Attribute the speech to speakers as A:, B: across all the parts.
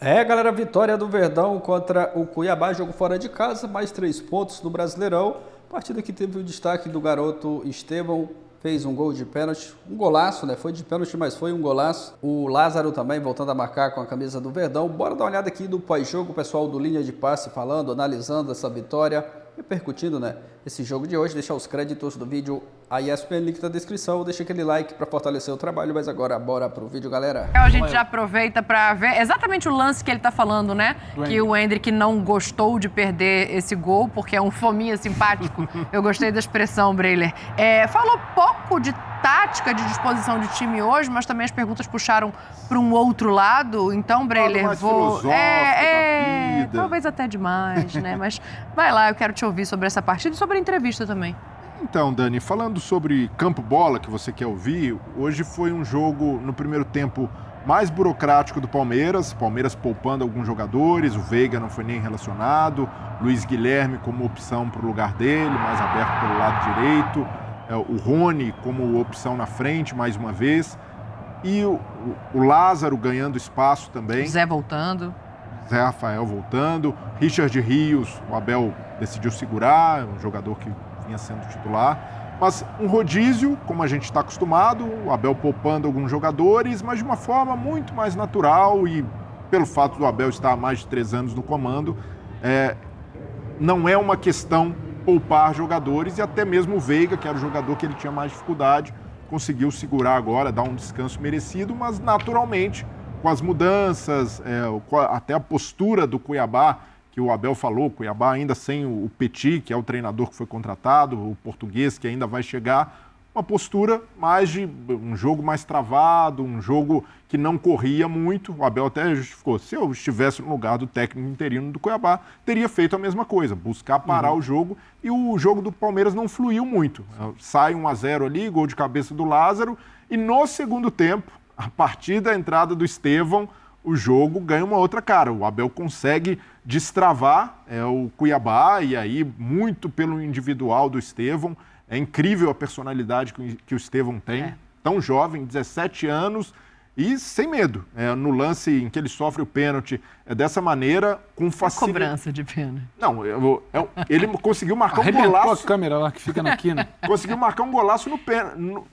A: Galera, vitória do Verdão contra o Cuiabá, jogo fora de casa, mais 3 pontos no Brasileirão. Partida que teve o destaque do garoto Estevão, fez um gol de pênalti, um golaço, né? Foi de pênalti, mas foi um golaço. O Lázaro também voltando a marcar com a camisa do Verdão. Bora dar uma olhada aqui do pós-jogo, o pessoal do Linha de Passe falando, analisando essa vitória, repercutindo, né, esse jogo de hoje. Deixar os créditos do vídeo, a ESPN, link na descrição. Deixa aquele like para fortalecer o trabalho, mas agora bora pro vídeo, galera.
B: A gente já aproveita para ver exatamente o lance que ele tá falando, né? Que o Endrick não gostou de perder esse gol, porque é um fominha simpático. Eu gostei da expressão, Breiler. Falou pouco de tática, de disposição de time hoje, mas também as perguntas puxaram para um outro lado. Então, Breiler, talvez até demais, né? Mas vai lá, eu quero te ouvir sobre essa partida e sobre a entrevista também.
C: Então, Dani, falando sobre campo-bola, que você quer ouvir, hoje foi um jogo, no primeiro tempo, mais burocrático do Palmeiras. Palmeiras poupando alguns jogadores, o Veiga não foi nem relacionado, Luiz Guilherme como opção para o lugar dele, mais aberto pelo lado direito, o Rony como opção na frente, mais uma vez, e o Lázaro ganhando espaço também.
B: Zé voltando.
C: Zé Rafael voltando, Richard Rios, o Abel decidiu segurar, um jogador que vinha sendo titular, mas um rodízio, como a gente está acostumado, o Abel poupando alguns jogadores, mas de uma forma muito mais natural e pelo fato do Abel estar há mais de 3 anos no comando, não é uma questão poupar jogadores, e até mesmo o Veiga, que era o jogador que ele tinha mais dificuldade, conseguiu segurar agora, dar um descanso merecido, mas naturalmente, com as mudanças, até a postura do Cuiabá, que o Abel falou, Cuiabá ainda sem o Petit, que é o treinador que foi contratado, o português que ainda vai chegar, uma postura mais de um jogo mais travado, um jogo que não corria muito. O Abel até justificou, se eu estivesse no lugar do técnico interino do Cuiabá, teria feito a mesma coisa, buscar parar o jogo, e o jogo do Palmeiras não fluiu muito. Sai 1-0 ali, gol de cabeça do Lázaro, e no segundo tempo, a partir da entrada do Estevão, o jogo ganha uma outra cara. O Abel consegue destravar o Cuiabá, e aí muito pelo individual do Estevão. É incrível a personalidade que o Estevão tem. Tão jovem, 17 anos e sem medo. No lance em que ele sofre o pênalti, dessa maneira, com facilidade.
B: Cobrança de pênalti.
C: Não, ele conseguiu marcar um golaço.
D: A câmera lá que fica na quina.
C: Conseguiu marcar um golaço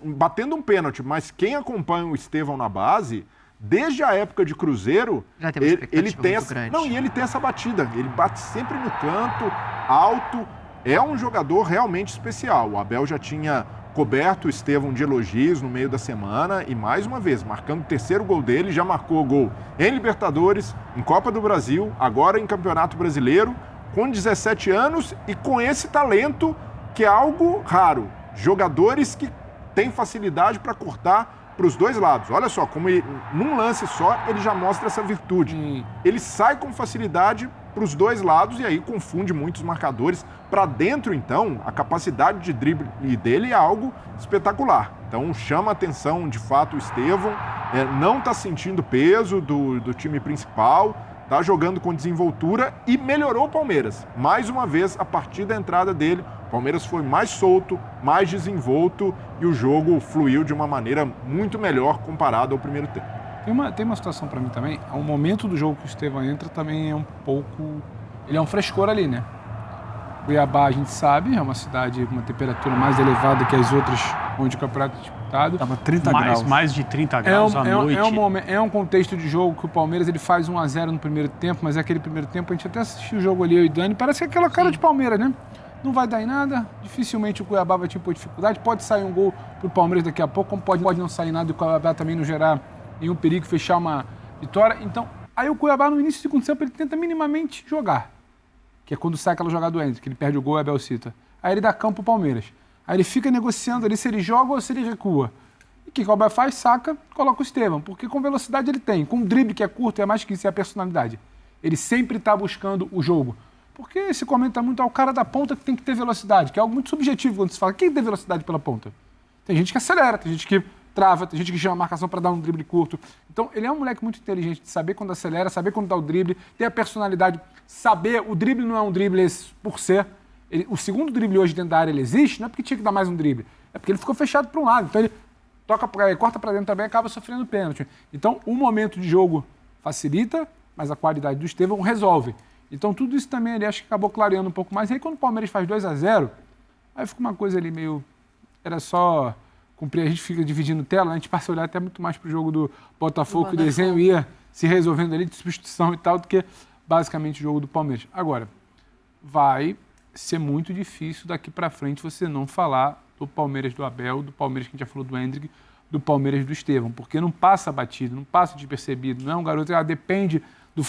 C: batendo um pênalti, mas quem acompanha o Estevão na base, desde a época de Cruzeiro, ele tem essa batida. Ele bate sempre no canto, alto. É um jogador realmente especial. O Abel já tinha coberto o Estevão de elogios no meio da semana e, mais uma vez, marcando o 3º gol dele, já marcou gol em Libertadores, em Copa do Brasil, agora em Campeonato Brasileiro, com 17 anos e com esse talento que é algo raro. Jogadores que têm facilidade para cortar para os dois lados. Olha só, como num lance só ele já mostra essa virtude. Ele sai com facilidade para os dois lados e aí confunde muitos marcadores. Para dentro, então, a capacidade de drible dele é algo espetacular. Então chama a atenção, de fato, o Estevão. Não está sentindo peso do time principal, está jogando com desenvoltura e melhorou o Palmeiras. Mais uma vez, a partir da entrada dele, o Palmeiras foi mais solto, mais desenvolto e o jogo fluiu de uma maneira muito melhor comparado ao primeiro tempo.
D: Tem uma situação para mim também, o momento do jogo que o Estevão entra também é um pouco... Ele é um frescor ali, né? Cuiabá, a gente sabe, é uma cidade com uma temperatura mais elevada que as outras onde o campeonato é disputado.
E: Estava 30 graus. Mais de 30 graus à noite.
D: É um contexto de jogo que o Palmeiras ele faz 1-0 no primeiro tempo, mas é aquele primeiro tempo, a gente até assistiu o jogo ali, eu e Dani, parece que é aquela cara de Palmeiras, né? Não vai dar em nada, dificilmente o Cuiabá vai ter dificuldade, pode sair um gol pro Palmeiras daqui a pouco, como pode não sair nada e o Cuiabá também não gerar nenhum perigo, fechar uma vitória. Então, aí o Cuiabá no início do segundo tempo ele tenta minimamente jogar, que é quando sai aquela jogada do Endrick, que ele perde o gol e Abel cita. Aí ele dá campo pro Palmeiras. Aí ele fica negociando ali se ele joga ou se ele recua. E o que o Abel faz? Saca, coloca o Estevão, porque com velocidade ele tem, com um drible que é curto, é mais que isso, é a personalidade. Ele sempre está buscando o jogo. Porque se comenta muito ao cara da ponta que tem que ter velocidade, que é algo muito subjetivo quando se fala quem tem velocidade pela ponta. Tem gente que acelera, tem gente que trava, tem gente que chama a marcação para dar um drible curto. Então, ele é um moleque muito inteligente de saber quando acelera, saber quando dá o drible, ter a personalidade, saber, o drible não é um drible por ser. O segundo drible hoje dentro da área ele existe, não é porque tinha que dar mais um drible, é porque ele ficou fechado para um lado. Então, ele corta para dentro também e acaba sofrendo pênalti. Então, o momento de jogo facilita, mas a qualidade do Estevão resolve. Então, tudo isso também, ele acho que acabou clareando um pouco mais. E aí, quando o Palmeiras faz 2-0, aí fica uma coisa ali meio... Era só cumprir, a gente fica dividindo tela, né? A gente passa a olhar até muito mais para o jogo do Botafogo, que o desenho ia se resolvendo ali de substituição e tal, do que basicamente o jogo do Palmeiras. Agora, vai ser muito difícil daqui para frente você não falar do Palmeiras do Abel, do Palmeiras que a gente já falou do Endrick, do Palmeiras do Estevão, porque não passa batido, não passa despercebido, não é um garoto que depende do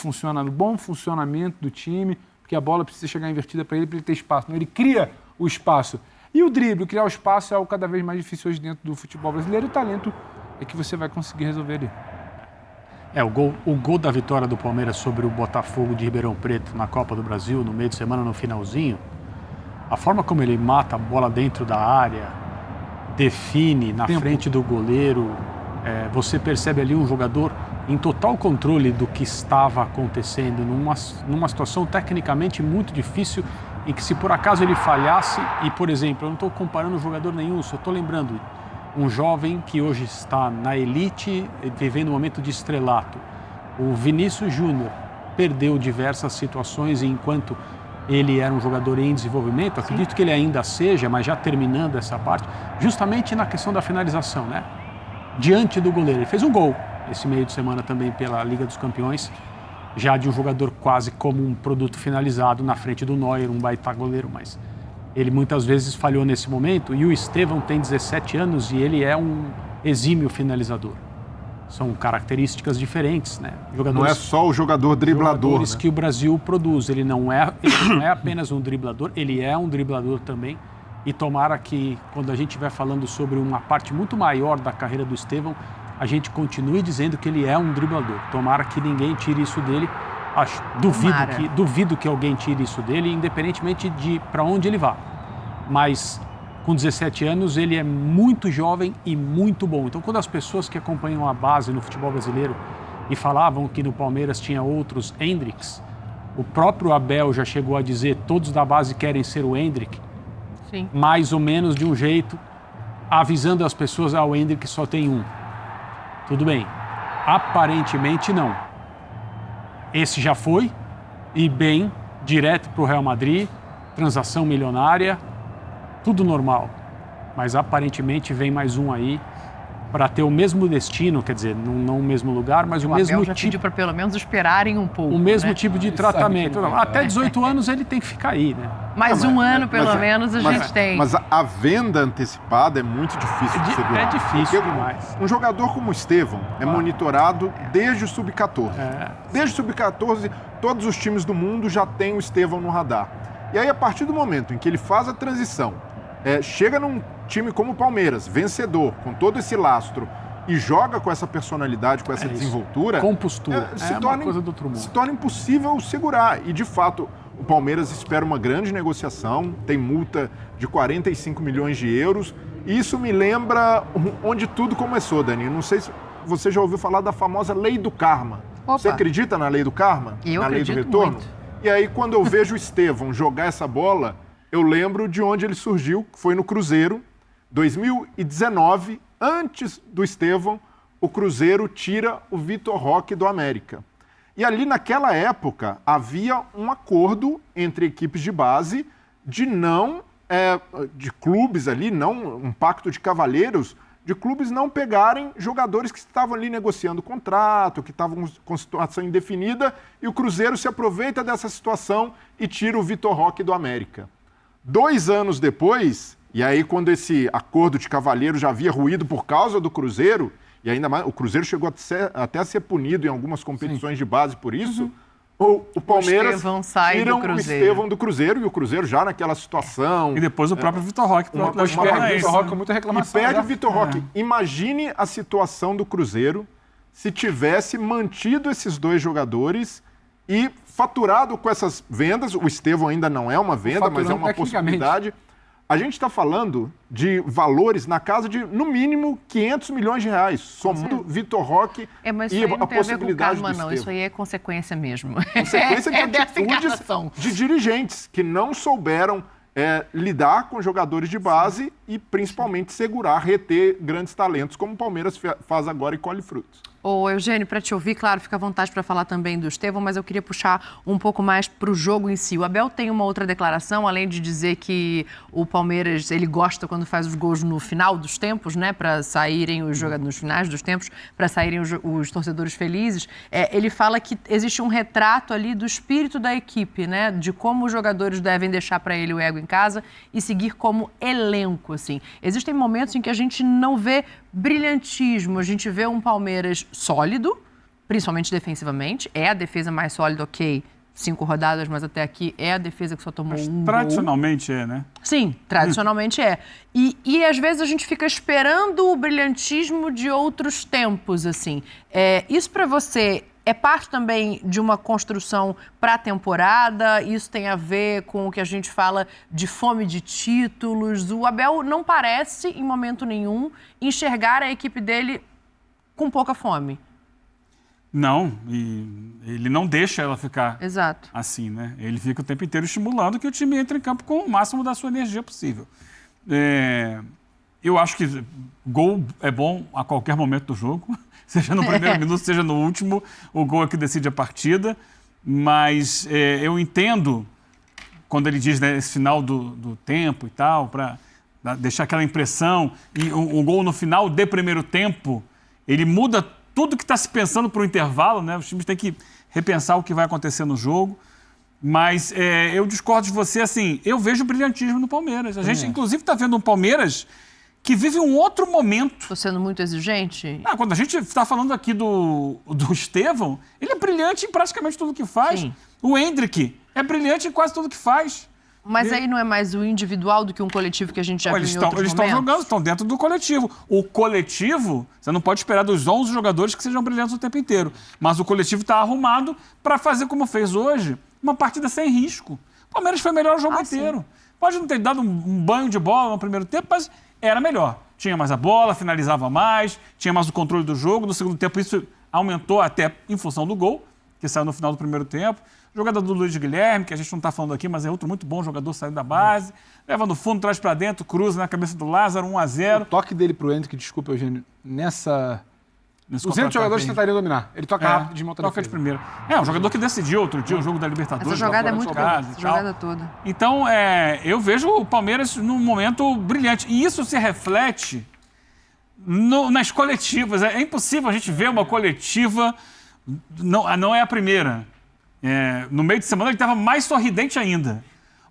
D: bom funcionamento do time, porque a bola precisa chegar invertida para ele ter espaço. Não, ele cria o espaço. E o drible, criar o espaço é algo cada vez mais difícil hoje dentro do futebol brasileiro. E o talento é que você vai conseguir resolver ali.
E: O gol da vitória do Palmeiras sobre o Botafogo de Ribeirão Preto na Copa do Brasil, no meio de semana, no finalzinho, a forma como ele mata a bola dentro da área, define na frente do goleiro, você percebe ali um jogador em total controle do que estava acontecendo, numa situação tecnicamente muito difícil, em que se por acaso ele falhasse, e por exemplo, eu não estou comparando jogador nenhum, só estou lembrando um jovem que hoje está na elite, vivendo um momento de estrelato. O Vinícius Júnior perdeu diversas situações enquanto ele era um jogador em desenvolvimento, acredito que ele ainda seja, mas já terminando essa parte, justamente na questão da finalização, né? Diante do goleiro. Ele fez um gol esse meio de semana também pela Liga dos Campeões, já de um jogador quase como um produto finalizado na frente do Neuer, um baita goleiro, mas ele muitas vezes falhou nesse momento. E o Estevão tem 17 anos e ele é um exímio finalizador. São características diferentes, né?
C: Não é só o jogador driblador,
E: jogadores, né, que o Brasil produz. Ele não é apenas um driblador, ele é um driblador também. E tomara que, quando a gente estiver falando sobre uma parte muito maior da carreira do Estevão, a gente continue dizendo que ele é um driblador. Tomara que ninguém tire isso dele. Duvido que alguém tire isso dele, independentemente de para onde ele vá. Mas com 17 anos ele é muito jovem e muito bom. Então, quando as pessoas que acompanham a base no futebol brasileiro e falavam que no Palmeiras tinha outros Endricks, o próprio Abel já chegou a dizer: todos da base querem ser o Endrick. Sim. Mais ou menos de um jeito, avisando as pessoas: o Endrick só tem um. Tudo bem. Aparentemente não. Esse já foi, e bem, direto para o Real Madrid, transação milionária, tudo normal. Mas aparentemente vem mais um aí para ter o mesmo destino, quer dizer, não o mesmo lugar, mas o mesmo
B: Abel já pediu para pelo menos esperarem um pouco.
E: O mesmo tipo de tratamento. Até 18 anos ele tem que ficar aí, né?
B: Mais um ano, pelo menos, a gente tem.
C: Mas a venda antecipada é muito difícil de segurar.
E: É difícil demais.
C: Um jogador como o Estevão é monitorado desde o Sub-14. Desde o Sub-14, todos os times do mundo já têm o Estevão no radar. E aí, a partir do momento em que ele faz a transição, chega num time como o Palmeiras, vencedor, com todo esse lastro, e joga com essa personalidade, com essa desenvoltura...
E: Compostura. Uma coisa do outro mundo.
C: Se torna impossível segurar. E, de fato, o Palmeiras espera uma grande negociação, tem multa de 45 milhões de euros. E isso me lembra onde tudo começou, Dani. Não sei se você já ouviu falar da famosa lei do karma. Opa. Você acredita na lei do karma?
B: Eu
C: na lei do
B: acredito
C: retorno?
B: muito.
C: E aí, quando eu vejo o Estevão jogar essa bola, eu lembro de onde ele surgiu, que foi no Cruzeiro. 2019, antes do Estevão, o Cruzeiro tira o Vitor Roque do América. E ali, naquela época, havia um acordo entre equipes de base de de clubes ali, não um pacto de cavalheiros, de clubes não pegarem jogadores que estavam ali negociando contrato, que estavam com situação indefinida, e o Cruzeiro se aproveita dessa situação e tira o Vitor Roque do América. 2 anos depois, e aí quando esse acordo de cavalheiro já havia ruído por causa do Cruzeiro, e ainda mais, o Cruzeiro chegou até a ser punido em algumas competições de base por isso, o Palmeiras tiram o Estevão do Cruzeiro, e o Cruzeiro já naquela situação...
E: E depois o próprio Vitor Roque.
D: O Vitor Roque, muita reclamação.
C: E pede o Vitor Roque. Imagine a situação do Cruzeiro se tivesse mantido esses 2 jogadores e faturado com essas vendas. O Estevão ainda não é uma venda, mas é uma possibilidade. A gente está falando de valores na casa de, no mínimo, 500 milhões de reais, somando Vitor Roque e a possibilidade do Estevão.
B: Isso aí é consequência mesmo.
C: Consequência de atitudes de dirigentes que não souberam lidar com jogadores de base e principalmente segurar, reter grandes talentos, como o Palmeiras faz agora e colhe frutos.
B: Ô, Eugênio, para te ouvir, claro, fica à vontade para falar também do Estevão, mas eu queria puxar um pouco mais para o jogo em si. O Abel tem uma outra declaração, além de dizer que o Palmeiras, ele gosta quando faz os gols no final dos tempos, né, para saírem os jogadores, nos finais dos tempos, para saírem os torcedores felizes. Ele fala que existe um retrato ali do espírito da equipe, né, de como os jogadores devem deixar para ele o ego em casa e seguir como elenco, assim. Existem momentos em que a gente não vê brilhantismo, a gente vê um Palmeiras sólido, principalmente defensivamente. É a defesa mais sólida, ok. 5 rodadas, mas até aqui é a defesa que só tomou um gol.
E: Tradicionalmente é, né?
B: Sim, tradicionalmente é. E às vezes a gente fica esperando o brilhantismo de outros tempos, assim. Isso para você é parte também de uma construção para a temporada? Isso tem a ver com o que a gente fala de fome de títulos? O Abel não parece, em momento nenhum, enxergar a equipe dele com pouca fome.
F: Não, e ele não deixa ela ficar
B: Exato.
F: assim, né? Ele fica o tempo inteiro estimulando que o time entre em campo com o máximo da sua energia possível. Eu acho que gol é bom a qualquer momento do jogo, seja no primeiro minuto, seja no último, o gol é que decide a partida, mas eu entendo quando ele diz, né, esse final do tempo e tal, para deixar aquela impressão, e o gol no final de primeiro tempo, ele muda tudo que está se pensando para o intervalo, né? Os times têm que repensar o que vai acontecer no jogo. Mas eu discordo de você, assim, eu vejo brilhantismo no Palmeiras. A gente, inclusive, está vendo um Palmeiras que vive um outro momento.
B: Estou sendo muito exigente?
F: Quando a gente está falando aqui do Estevão, ele é brilhante em praticamente tudo que faz.
B: Sim.
F: O Hendrick é brilhante em quase tudo que faz.
B: Mas aí não é mais o individual do que um coletivo que a gente já viu em outros momentos?
F: Eles estão jogando, estão dentro do coletivo. O coletivo, você não pode esperar dos 11 jogadores que sejam brilhantes o tempo inteiro. Mas o coletivo está arrumado para fazer como fez hoje, uma partida sem risco. O Palmeiras foi melhor o jogo inteiro. Sim. Pode não ter dado um banho de bola no primeiro tempo, mas era melhor. Tinha mais a bola, finalizava mais, tinha mais o controle do jogo. No segundo tempo isso aumentou até em função do gol, que saiu no final do primeiro tempo. Jogada do Luiz Guilherme, que a gente não está falando aqui, mas é outro muito bom jogador saindo da base. Leva no fundo, traz para dentro, cruza na cabeça do Lázaro, 1-0.
D: O toque dele pro Hendrick, desculpa, Eugênio, os 200 jogadores tentariam dominar. Ele toca rápido de monta
F: toca de primeira. Um jogador que decidiu outro dia o jogo da Libertadores.
B: Essa jogada é muito boa, essa jogada toda.
F: Então, eu vejo o Palmeiras num momento brilhante. E isso se reflete nas coletivas. É impossível a gente ver uma coletiva, não é a primeira. No meio de semana ele estava mais sorridente ainda.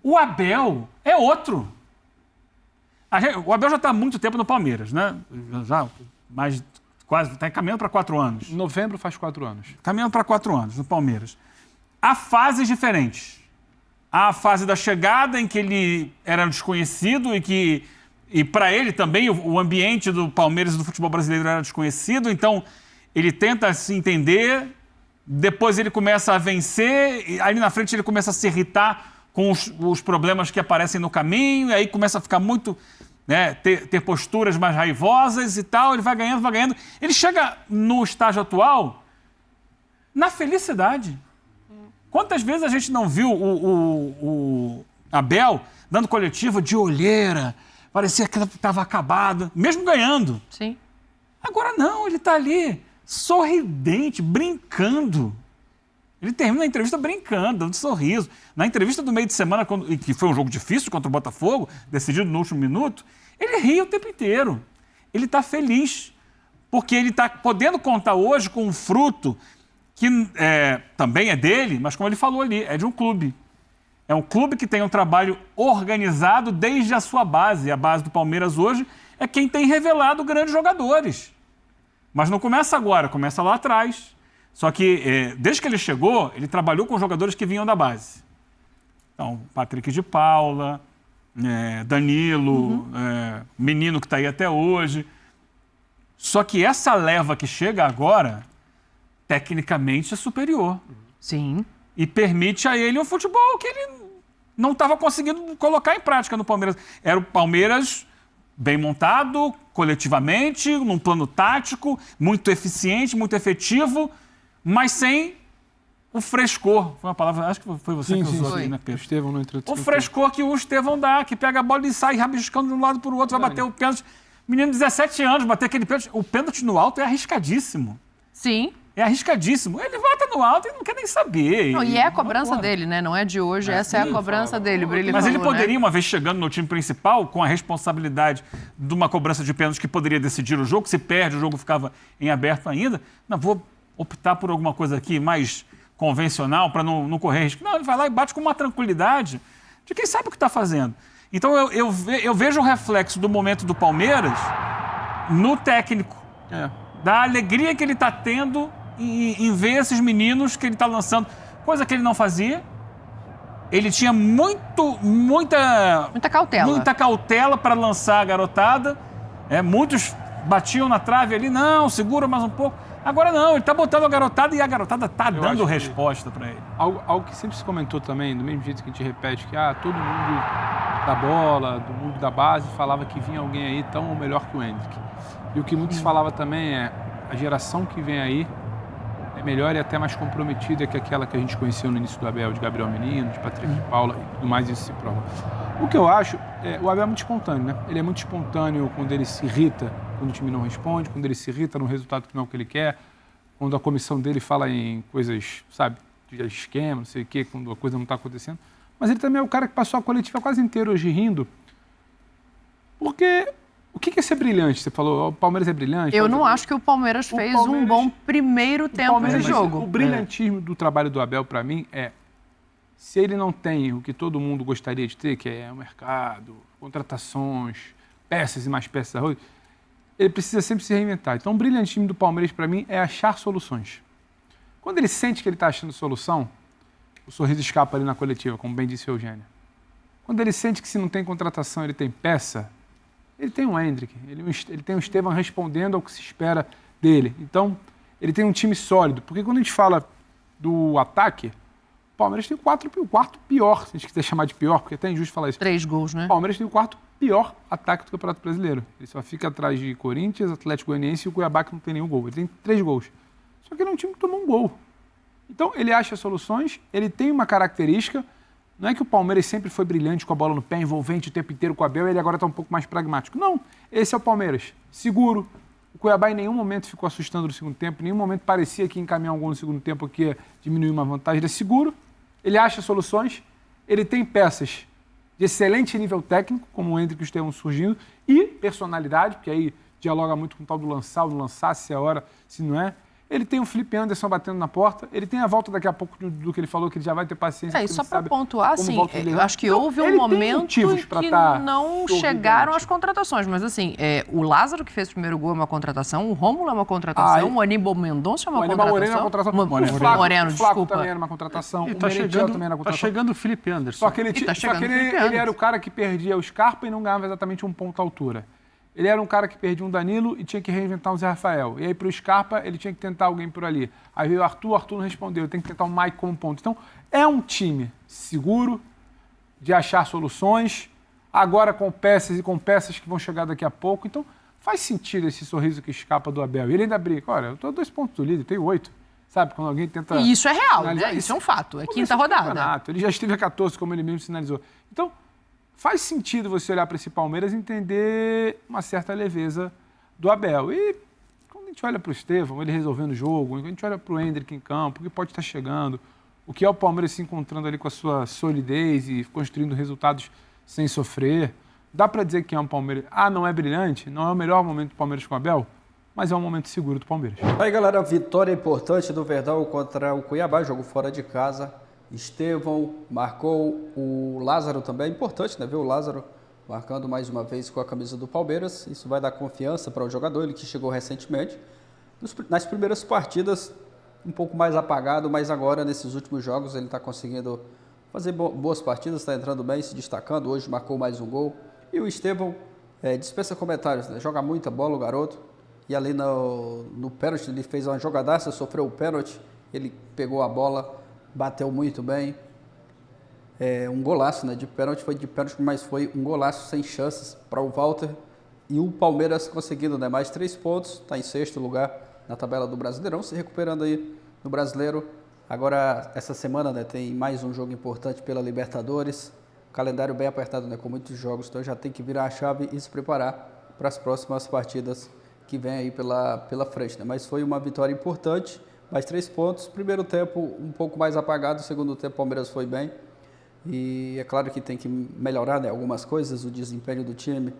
F: O Abel é outro. O Abel já está há muito tempo no Palmeiras, né? Já mais quase, está caminhando para 4 anos.
D: Em novembro faz 4 anos.
F: Caminhando para 4 anos no Palmeiras. Há fases diferentes. Há a fase da chegada, em que ele era desconhecido e para ele também o ambiente do Palmeiras e do futebol brasileiro era desconhecido, então ele tenta se entender. Depois ele começa a vencer, e ali na frente ele começa a se irritar com os problemas que aparecem no caminho, e aí começa a ficar muito, né, ter posturas mais raivosas e tal, ele vai ganhando, vai ganhando. Ele chega no estágio atual na felicidade. Quantas vezes a gente não viu o Abel dando coletiva de olheira, parecia que estava acabado, mesmo ganhando.
B: Sim.
F: Agora não, ele está ali sorridente, brincando. Ele termina a entrevista brincando, dando sorriso. Na entrevista do meio de semana, que foi um jogo difícil contra o Botafogo, decidido no último minuto, ele ri o tempo inteiro. Ele está feliz, porque ele está podendo contar hoje com um fruto que também é dele, mas como ele falou ali, é de um clube. É um clube que tem um trabalho organizado desde a sua base. A base do Palmeiras hoje é quem tem revelado grandes jogadores. Mas não começa agora, começa lá atrás. Só que, desde que ele chegou, ele trabalhou com jogadores que vinham da base. Então, Patrick de Paula, Danilo, menino que está aí até hoje. Só que essa leva que chega agora, tecnicamente, é superior.
B: Sim.
F: E permite a ele um futebol que ele não estava conseguindo colocar em prática no Palmeiras. Era o Palmeiras bem montado, coletivamente, num plano tático, muito eficiente, muito efetivo, mas sem o frescor, foi uma palavra, acho que foi você que usou aqui, né,
D: O
F: Pedro?
D: Estevão não entrou.
F: O frescor que o Estevão dá, que pega a bola e sai rabiscando de um lado para o outro, vai bater o pênalti. Menino de 17 anos, bater aquele pênalti. O pênalti no alto é arriscadíssimo.
B: Sim.
F: É arriscadíssimo. Ele bota no alto e não quer nem saber.
B: Não, e é a cobrança dele, né? Não é de hoje, essa é a cobrança dele.
F: Mas ele poderia, uma vez chegando no time principal, com a responsabilidade de uma cobrança de pênalti que poderia decidir o jogo, se perde, o jogo ficava em aberto ainda. Não, vou optar por alguma coisa aqui mais convencional para não correr risco. Não, ele vai lá e bate com uma tranquilidade de quem sabe o que está fazendo. Então eu vejo o reflexo do momento do Palmeiras no técnico. Da alegria que ele está tendo em ver esses meninos que ele está lançando. Coisa que ele não fazia. Ele tinha muita cautela para lançar a garotada. Muitos batiam na trave ali, não, segura mais um pouco. Agora não, ele está botando a garotada e a garotada está dando resposta para ele.
D: Algo que sempre se comentou também, do mesmo jeito que a gente repete, que todo mundo da bola, do mundo da base, falava que vinha alguém aí tão ou melhor que o Endrick. E o que muitos falava também é a geração que vem aí é melhor e até mais comprometida que aquela que a gente conheceu no início do Abel, de Gabriel Menino, de Patrick de Paula e tudo mais, isso se prova. O que eu acho, o Abel é muito espontâneo, né? Ele é muito espontâneo quando ele se irrita, quando o time não responde, quando ele se irrita no resultado que não é o que ele quer, quando a comissão dele fala em coisas, sabe, de esquema, não sei o quê, quando a coisa não está acontecendo. Mas ele também é o cara que passou a coletiva quase inteira hoje rindo, porque o que é ser brilhante? Você falou, o Palmeiras é brilhante?
B: Eu não acho que o Palmeiras fez um bom primeiro tempo de jogo.
D: O brilhantismo do trabalho do Abel, para mim, se ele não tem o que todo mundo gostaria de ter, que é o mercado, contratações, peças e mais peças, ele precisa sempre se reinventar. Então, o brilhantismo do Palmeiras, para mim, é achar soluções. Quando ele sente que ele está achando solução, o sorriso escapa ali na coletiva, como bem disse o Eugênio. Quando ele sente que se não tem contratação, ele tem peça, ele tem um Endrick, ele tem um Estevão respondendo ao que se espera dele. Então, ele tem um time sólido. Porque quando a gente fala do ataque, o Palmeiras tem o quarto pior, se a gente quiser chamar de pior, porque é até injusto falar isso.
B: 3 gols, né?
D: O Palmeiras tem o quarto pior ataque do Campeonato Brasileiro. Ele só fica atrás de Corinthians, Atlético Goianiense e o Cuiabá, que não tem nenhum gol. Ele tem 3 gols. Só que ele é um time que tomou um gol. Então, ele acha soluções, ele tem uma característica. Não é que o Palmeiras sempre foi brilhante com a bola no pé, envolvente o tempo inteiro com o Abel, e ele agora está um pouco mais pragmático. Não, esse é o Palmeiras. Seguro. O Cuiabá em nenhum momento ficou assustando no segundo tempo, em nenhum momento parecia que encaminhar um gol no segundo tempo aqui ia diminuir uma vantagem. Ele é seguro, ele acha soluções, ele tem peças de excelente nível técnico, como o Endrick e o Estevão surgindo, e personalidade, porque aí dialoga muito com o tal do lançar ou não lançar, se é hora, se não é. Ele tem o Felipe Anderson batendo na porta, ele tem a volta daqui a pouco do que ele falou, que ele já vai ter paciência.
B: E só para pontuar, assim, eu acho que houve um momento que não chegaram as contratações, mas assim, o Lázaro que fez o primeiro gol é uma contratação, o Rômulo é uma contratação, o Aníbal Mendonça é uma contratação.
D: Moreno é uma contratação.
B: Moreno,
D: o Flaco também era uma contratação.
E: E tá chegando o Felipe Anderson.
D: Só que ele era o cara que perdia o Scarpa e não ganhava exatamente um ponto à altura. Ele era um cara que perdia um Danilo e tinha que reinventar um Zé Rafael. E aí, para o Scarpa, ele tinha que tentar alguém por ali. Aí veio o Arthur não respondeu. Tem que tentar o Mike como ponto. Então, é um time seguro de achar soluções, agora com peças e com peças que vão chegar daqui a pouco. Então, faz sentido esse sorriso que escapa do Abel. E ele ainda brinca. Olha, eu estou a 2 pontos do líder, tenho 8. Sabe, quando alguém tenta...
B: E isso é real, né? Isso é um fato. É quinta rodada.
D: Ele já esteve a 14, como ele mesmo sinalizou. Então, faz sentido você olhar para esse Palmeiras e entender uma certa leveza do Abel. E quando a gente olha para o Estevão, ele resolvendo o jogo, quando a gente olha para o Endrick em campo, o que pode estar chegando, o que é o Palmeiras se encontrando ali com a sua solidez e construindo resultados sem sofrer, dá para dizer que é um Palmeiras... não é brilhante, não é o melhor momento do Palmeiras com o Abel, mas é um momento seguro do Palmeiras.
A: Aí, galera, vitória importante do Verdão contra o Cuiabá, jogo fora de casa. Estevão marcou, o Lázaro também, importante, né? Ver o Lázaro marcando mais uma vez com a camisa do Palmeiras. Isso vai dar confiança para o jogador, ele que chegou recentemente. Nas primeiras partidas, um pouco mais apagado, mas agora, nesses últimos jogos, ele está conseguindo fazer boas partidas, está entrando bem, se destacando. Hoje marcou mais um gol. E o Estevão dispensa comentários, né? Joga muita bola o garoto. E ali no pênalti, ele fez uma jogadaça, sofreu o pênalti, ele pegou a bola, bateu muito bem. Um golaço, né? De pênalti, foi de pênalti, mas foi um golaço sem chances para o Walter. E o Palmeiras conseguindo, né, mais 3 pontos, está em 6º lugar na tabela do Brasileirão, se recuperando aí no Brasileiro. Agora, essa semana, né, tem mais um jogo importante pela Libertadores. Calendário bem apertado, né, com muitos jogos, então já tem que virar a chave e se preparar para as próximas partidas que vem aí pela frente, né? Mas foi uma vitória importante, mais 3 pontos. Primeiro tempo um pouco mais apagado, segundo tempo o Palmeiras foi bem. E é claro que tem que melhorar, né, algumas coisas, o desempenho do time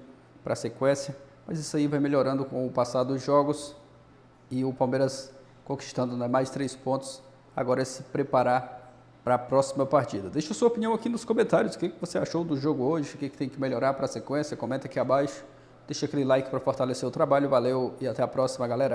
A: para a sequência, mas isso aí vai melhorando com o passar dos jogos e o Palmeiras conquistando, né, mais 3 pontos. Agora é se preparar para a próxima partida. Deixa a sua opinião aqui nos comentários. O que você achou do jogo hoje? O que tem que melhorar para a sequência? Comenta aqui abaixo. Deixa aquele like para fortalecer o trabalho. Valeu e até a próxima, galera.